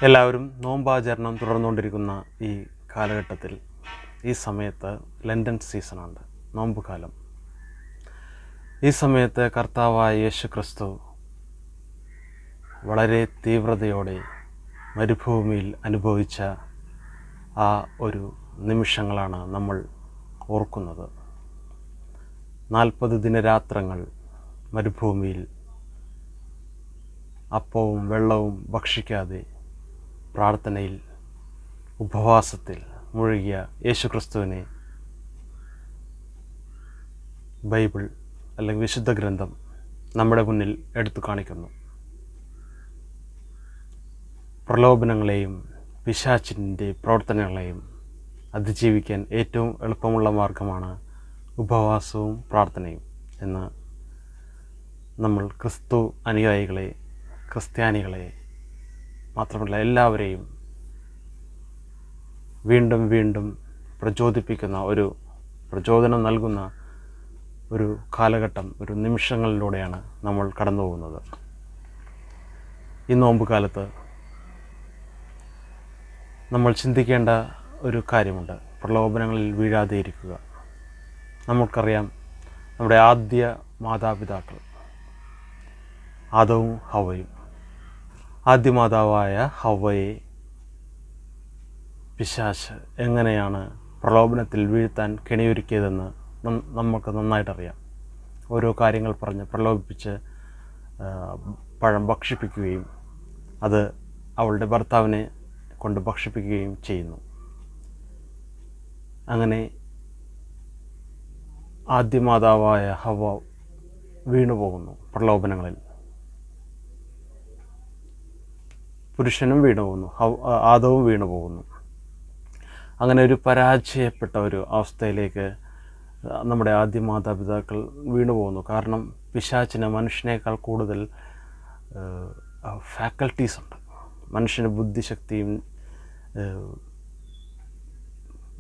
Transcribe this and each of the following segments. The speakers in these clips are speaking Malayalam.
എല്ലാവരും നോമ്പാചരണം തുടർന്നുകൊണ്ടിരിക്കുന്ന ഈ കാലഘട്ടത്തിൽ ഈ സമയത്ത് ലണ്ടൻ സീസണുണ്ട്, നോമ്പ് കാലം. ഈ സമയത്ത് കർത്താവായ യേശു ക്രിസ്തു വളരെ തീവ്രതയോടെ മരുഭൂമിയിൽ അനുഭവിച്ച ആ ഒരു നിമിഷങ്ങളാണ് നമ്മൾ ഓർക്കുന്നത്. 40 ദിനരാത്രങ്ങൾ മരുഭൂമിയിൽ അപ്പവും വെള്ളവും ഭക്ഷിക്കാതെ പ്രാർത്ഥനയിൽ ഉപവാസത്തിൽ മുഴുകിയ യേശുക്രിസ്തുവിനെ ബൈബിൾ അല്ലെങ്കിൽ വിശുദ്ധ ഗ്രന്ഥം നമ്മുടെ മുന്നിൽ എടുത്തു കാണിക്കുന്നു. പ്രലോഭനങ്ങളെയും പിശാചിൻ്റെ പ്രവർത്തനങ്ങളെയും അതിജീവിക്കാൻ ഏറ്റവും എളുപ്പമുള്ള മാർഗമാണ് ഉപവാസവും പ്രാർത്ഥനയും എന്ന് നമ്മൾ ക്രിസ്ത്യാനികളെ മാത്രമല്ല എല്ലാവരെയും വീണ്ടും വീണ്ടും പ്രചോദനം നൽകുന്ന ഒരു കാലഘട്ടം, ഒരു നിമിഷങ്ങളിലൂടെയാണ് നമ്മൾ കടന്നു പോകുന്നത്. ഈ നോമ്പ് കാലത്ത് നമ്മൾ ചിന്തിക്കേണ്ട ഒരു കാര്യമുണ്ട്: പ്രലോഭനങ്ങളിൽ വീഴാതെ ഇരിക്കുക. നമുക്കറിയാം, നമ്മുടെ ആദ്യ മാതാപിതാക്കൾ ആദവും ഹവ്വയും, ആദ്യ മാതാവായ ഹവ്വയെ പിശാച് എങ്ങനെയാണ് പ്രലോഭനത്തിൽ വീഴ്ത്താൻ കെണിയൊരുക്കിയതെന്ന് നമുക്ക് നന്നായിട്ടറിയാം. ഓരോ കാര്യങ്ങൾ പറഞ്ഞ് പ്രലോഭിപ്പിച്ച് പഴം ഭക്ഷിപ്പിക്കുകയും അത് അവളുടെ ഭർത്താവിനെ കൊണ്ട് ഭക്ഷിപ്പിക്കുകയും ചെയ്യുന്നു. അങ്ങനെ ആദ്യ മാതാവായ ഹവ്വ വീണുപോകുന്നു പ്രലോഭനങ്ങളിൽ. പുരുഷനും വീണുപോകുന്നു, ആദവും വീണുപോകുന്നു. അങ്ങനെ ഒരു പരാജയപ്പെട്ട ഒരു അവസ്ഥയിലേക്ക് നമ്മുടെ ആദ്യ മാതാപിതാക്കൾ വീണുപോകുന്നു. കാരണം പിശാചിന് മനുഷ്യനേക്കാൾ കൂടുതൽ ഫാക്കൽറ്റീസ് ഉണ്ട്. മനുഷ്യന്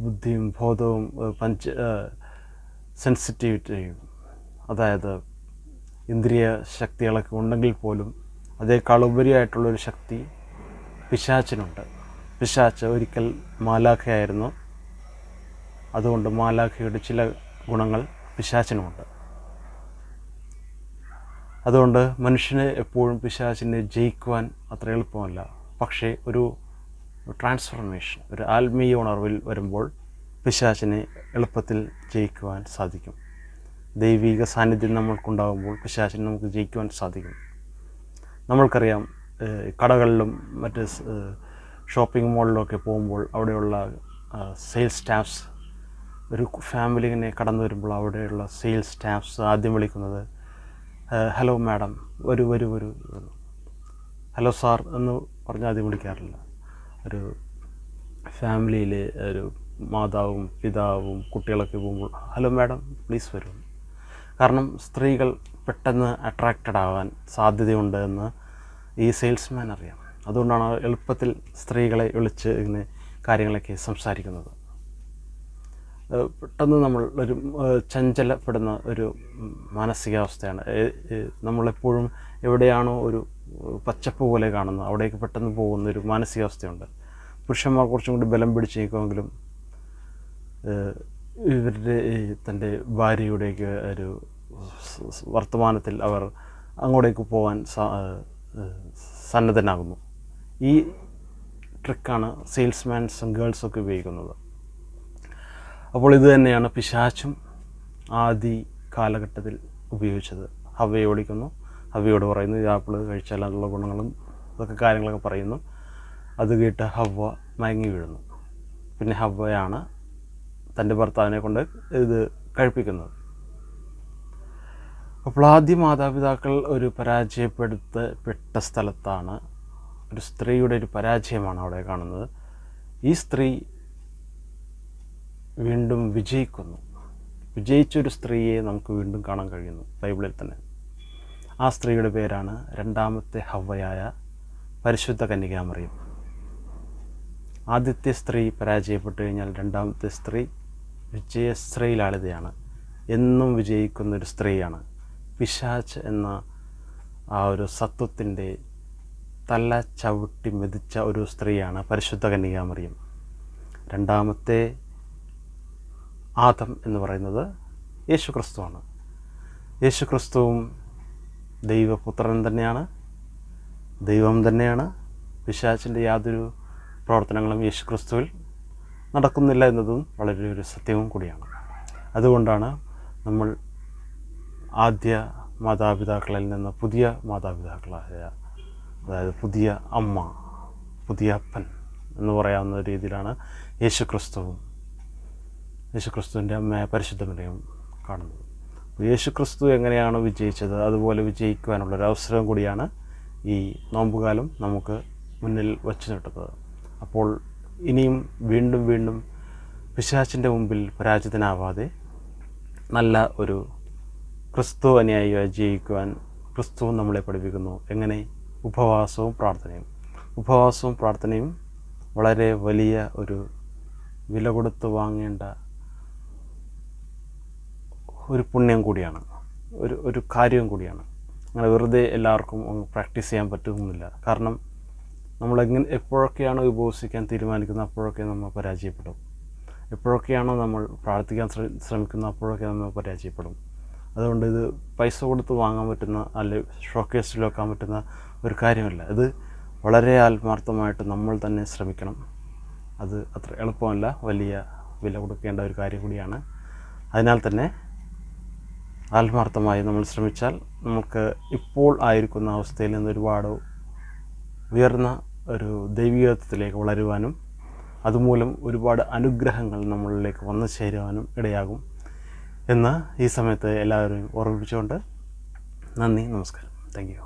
ബുദ്ധിയും ബോധവും സെൻസിറ്റിവിറ്റിയും, അതായത് ഇന്ദ്രിയ ശക്തികളൊക്കെ ഉണ്ടെങ്കിൽ പോലും അതേക്കാൾ ഉപരിയായിട്ടുള്ളൊരു ശക്തി പിശാചിനുണ്ട്. പിശാച് ഒരിക്കൽ മാലാഖയായിരുന്നു. അതുകൊണ്ട് മാലാഖയുടെ ചില ഗുണങ്ങൾ പിശാചിനുമുണ്ട്. അതുകൊണ്ട് മനുഷ്യന് എപ്പോഴും പിശാചിനെ ജയിക്കുവാൻ അത്ര എളുപ്പമല്ല. പക്ഷേ ഒരു ട്രാൻസ്ഫർമേഷൻ, ഒരു ആത്മീയ ഉണർവിൽ വരുമ്പോൾ പിശാചിനെ എളുപ്പത്തിൽ ജയിക്കുവാൻ സാധിക്കും. ദൈവിക സാന്നിധ്യം നമ്മൾക്കുണ്ടാകുമ്പോൾ പിശാചിനെ നമുക്ക് ജയിക്കുവാൻ സാധിക്കും. നമ്മൾക്കറിയാം, കടകളിലും മറ്റ് ഷോപ്പിംഗ് മോളിലൊക്കെ പോകുമ്പോൾ അവിടെയുള്ള സെയിൽസ് സ്റ്റാഫ്സ്, ഒരു ഫാമിലി ഇങ്ങനെ കടന്നു വരുമ്പോൾ അവിടെയുള്ള സെയിൽസ് സ്റ്റാഫ്സ് ആദ്യം വിളിക്കുന്നത് ഹലോ മാഡം, വരൂ, ഹലോ സാർ എന്ന് പറഞ്ഞ് ആദ്യം വിളിക്കാറില്ല. ഒരു ഫാമിലിയിൽ ഒരു മാതാവും പിതാവും കുട്ടികളൊക്കെ പോകുമ്പോൾ ഹലോ മാഡം പ്ലീസ് വരൂ. കാരണം സ്ത്രീകൾ പെട്ടെന്ന് അട്രാക്റ്റഡ് ആവാൻ സാധ്യതയുണ്ട് എന്ന് ഈ സെയിൽസ്മാൻ അറിയാം. അതുകൊണ്ടാണ് എളുപ്പത്തിൽ സ്ത്രീകളെ വിളിച്ച് ഇങ്ങനെ കാര്യങ്ങളൊക്കെ സംസാരിക്കുന്നത്. പെട്ടെന്ന് നമ്മൾ ഒരു ചഞ്ചലപ്പെടുന്ന ഒരു മാനസികാവസ്ഥയാണ്. നമ്മളെപ്പോഴും എവിടെയാണോ ഒരു പച്ചപ്പ് പോലെ കാണുന്നത് അവിടേക്ക് പെട്ടെന്ന് പോകുന്നൊരു മാനസികാവസ്ഥയുണ്ട്. പുരുഷന്മാർ കുറച്ചും കൂടി ബലം പിടിച്ച് നിൽക്കുമെങ്കിലും തൻ്റെ ഭാര്യയുടെയൊക്കെ ഒരു വർത്തമാനത്തിൽ അവർ അങ്ങോട്ടേക്ക് പോകാൻ സന്നദ്ധനാകുന്നു. ഈ ട്രിക്കാണ് സെയിൽസ്മാൻസും ഗേൾസൊക്കെ ഉപയോഗിക്കുന്നത്. അപ്പോൾ ഇത് തന്നെയാണ് പിശാചും ആദി കാലഘട്ടത്തിൽ ഉപയോഗിച്ചത്. ഹവ്വയെ ഓടിക്കുന്നു, ഹവ്വയോട് പറയുന്നു ഈ ആപ്പിൾ കഴിച്ചാൽ അതിലുള്ള ഗുണങ്ങളും ഇതൊക്കെ കാര്യങ്ങളൊക്കെ പറയുന്നു. അത് കേട്ട് ഹവ്വ മയങ്ങി വീഴുന്നു. പിന്നെ ഹവ്വയാണ് തൻ്റെ ഭർത്താവിനെ കൊണ്ട് ഇത് കഴിപ്പിക്കുന്നത്. അപ്പോൾ ആദ്യ മാതാപിതാക്കൾ ഒരു പരാജയപ്പെടുത്തപ്പെട്ട സ്ഥലത്താണ്, ഒരു സ്ത്രീയുടെ ഒരു പരാജയമാണ് അവിടെ കാണുന്നത്. ഈ സ്ത്രീ വീണ്ടും വിജയിച്ചൊരു സ്ത്രീയെ നമുക്ക് വീണ്ടും കാണാൻ കഴിയുന്നു ബൈബിളിൽ തന്നെ. ആ സ്ത്രീയുടെ പേരാണ് രണ്ടാമത്തെ ഹവ്വയായ പരിശുദ്ധ കന്യകാമറിയം. ആദ്യത്തെ സ്ത്രീ പരാജയപ്പെട്ടു കഴിഞ്ഞാൽ രണ്ടാമത്തെ സ്ത്രീ വിജയശ്രീലാളിതയാണ്, എന്നും വിജയിക്കുന്നൊരു സ്ത്രീയാണ്. പിശാച് എന്ന ആ ഒരു സത്വത്തിൻ്റെ തല ചവിട്ടി മെതിച്ച ഒരു സ്ത്രീയാണ് പരിശുദ്ധ കന്യകാമറിയം. രണ്ടാമത്തെ ആദം എന്ന് പറയുന്നത് യേശു ക്രിസ്തുവാണ്. യേശു ക്രിസ്തുവും ദൈവപുത്രൻ തന്നെയാണ്, ദൈവം തന്നെയാണ്. പിശാചിൻ്റെ യാതൊരു പ്രവർത്തനങ്ങളും യേശു ക്രിസ്തുവിൽ നടക്കുന്നില്ല എന്നതും വളരെ ഒരു സത്യവും കൂടിയാണ്. അതുകൊണ്ടാണ് നമ്മൾ ആദ്യ മാതാപിതാക്കളിൽ നിന്ന് പുതിയ മാതാപിതാക്കളായ, അതായത് പുതിയ അമ്മ, പുതിയ അപ്പൻ എന്ന് പറയാവുന്ന രീതിയിലാണ് യേശു ക്രിസ്തുവിൻ്റെ അമ്മയായ പരിശുദ്ധ മറിയം കാണുന്നത്. യേശു ക്രിസ്തു എങ്ങനെയാണ് വിജയിച്ചത് അതുപോലെ വിജയിക്കുവാനുള്ളൊരു അവസരം കൂടിയാണ് ഈ നോമ്പുകാലം നമുക്ക് മുന്നിൽ വച്ചു നീട്ടുന്നത്. അപ്പോൾ ഇനിയും വീണ്ടും വീണ്ടും പിശാചിൻ്റെ മുമ്പിൽ പരാജിതനാവാതെ നല്ല ഒരു ക്രിസ്തു അനുയായിയായി ജീവിക്കുവാൻ ക്രിസ്തു നമ്മളെ പഠിപ്പിക്കുന്നു. എങ്ങനെ? ഉപവാസവും പ്രാർത്ഥനയും വളരെ വലിയ ഒരു വില കൊടുത്ത് വാങ്ങേണ്ട ഒരു പുണ്യം കൂടിയാണ്, ഒരു കാര്യവും കൂടിയാണ്. അങ്ങനെ വെറുതെ എല്ലാവർക്കും പ്രാക്ടീസ് ചെയ്യാൻ പറ്റുന്നില്ല. കാരണം എപ്പോഴൊക്കെയാണോ ഉപവസിക്കാൻ തീരുമാനിക്കുന്നത് അപ്പോഴൊക്കെ നമ്മൾ പരാജയപ്പെടും. എപ്പോഴൊക്കെയാണോ നമ്മൾ പ്രാർത്ഥിക്കാൻ ശ്രമിക്കുന്നത് അപ്പോഴൊക്കെ നമ്മൾ പരാജയപ്പെടും. അതുകൊണ്ട് ഇത് പൈസ കൊടുത്ത് വാങ്ങാൻ പറ്റുന്ന, അല്ലെങ്കിൽ ഷോക്കേസിൽ വെക്കാൻ പറ്റുന്ന ഒരു കാര്യമല്ല. ഇത് വളരെ ആത്മാർത്ഥമായിട്ട് നമ്മൾ തന്നെ ശ്രമിക്കണം. അത് അത്ര എളുപ്പമല്ല, വലിയ വില കൊടുക്കേണ്ട ഒരു കാര്യം കൂടിയാണ്. അതിനാൽ തന്നെ ആത്മാർത്ഥമായി നമ്മൾ ശ്രമിച്ചാൽ നമുക്ക് ഇപ്പോൾ ആയിരിക്കുന്ന അവസ്ഥയിൽ നിന്ന് ഒരുപാട് ഉയർന്ന ഒരു ദൈവികത്വത്തിലേക്ക് വളരുവാനും അതുമൂലം ഒരുപാട് അനുഗ്രഹങ്ങൾ നമ്മളിലേക്ക് വന്നു ചേരുവാനും ഇടയാകും എന്ന് ഈ സമയത്ത് എല്ലാവരും ഓർമ്മിപ്പിച്ചുകൊണ്ട് നന്ദി, നമസ്കാരം. Thank you.